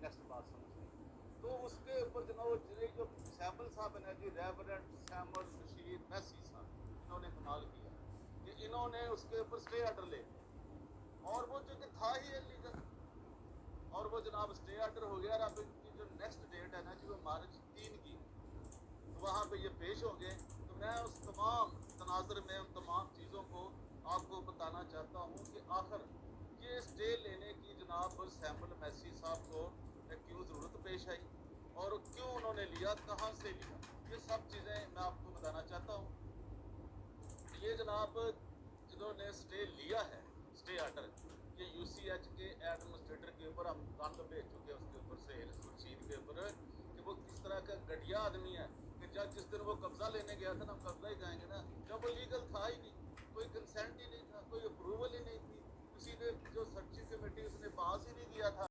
Next بات سمجھیں. تو اس کے اوپر جناب جو سیمبل صاحب ہیں جی, ریورنڈ سیمبل رشید میسی صاحب, انہوں نے کمال کیا کہ انہوں نے اس کے اوپر اسٹے آرڈر لے, اور وہ جو کہ تھا ہی انلیگل, اور وہ جناب اسٹے آرڈر ہو گیا. اور اب ان کی جو نیکسٹ ڈیٹ ہے نا جی, وہ مارچ 3 کی, تو وہاں پہ یہ پیش ہوں گے. تو میں اس تمام تناظر میں ان تمام چیزوں کو آپ کو بتانا چاہتا ہوں کہ آخر یہ اسٹے لینے کی جناب سیمبل میسی صاحب کو کیوں ضرورت پیش آئی, اور کیوں انہوں نے لیا, کہاں سے لیا, یہ سب چیزیں میں آپ کو بتانا چاہتا ہوں. یہ جناب جنہوں نے اسٹے لیا ہے, اسٹے آرڈر, یہ یو سی ایچ کے ایڈمنسٹریٹر کے اوپر ہم کاند بھیج چکے ہیں, اس کے اوپر سہیل خورشید کے اوپر, کہ وہ کس طرح کا گھٹیا آدمی ہے. کہ جس دن وہ قبضہ لینے گیا تھا نا, ہم قبضہ ہی کہیں گے نا, جب وہ لیگل تھا ہی نہیں, کوئی کنسینٹ ہی نہیں تھا, کوئی اپروول ہی نہیں تھی, کسی نے جو سرچنگ کمیٹی اس نے پاس ہی نہیں کیا تھا.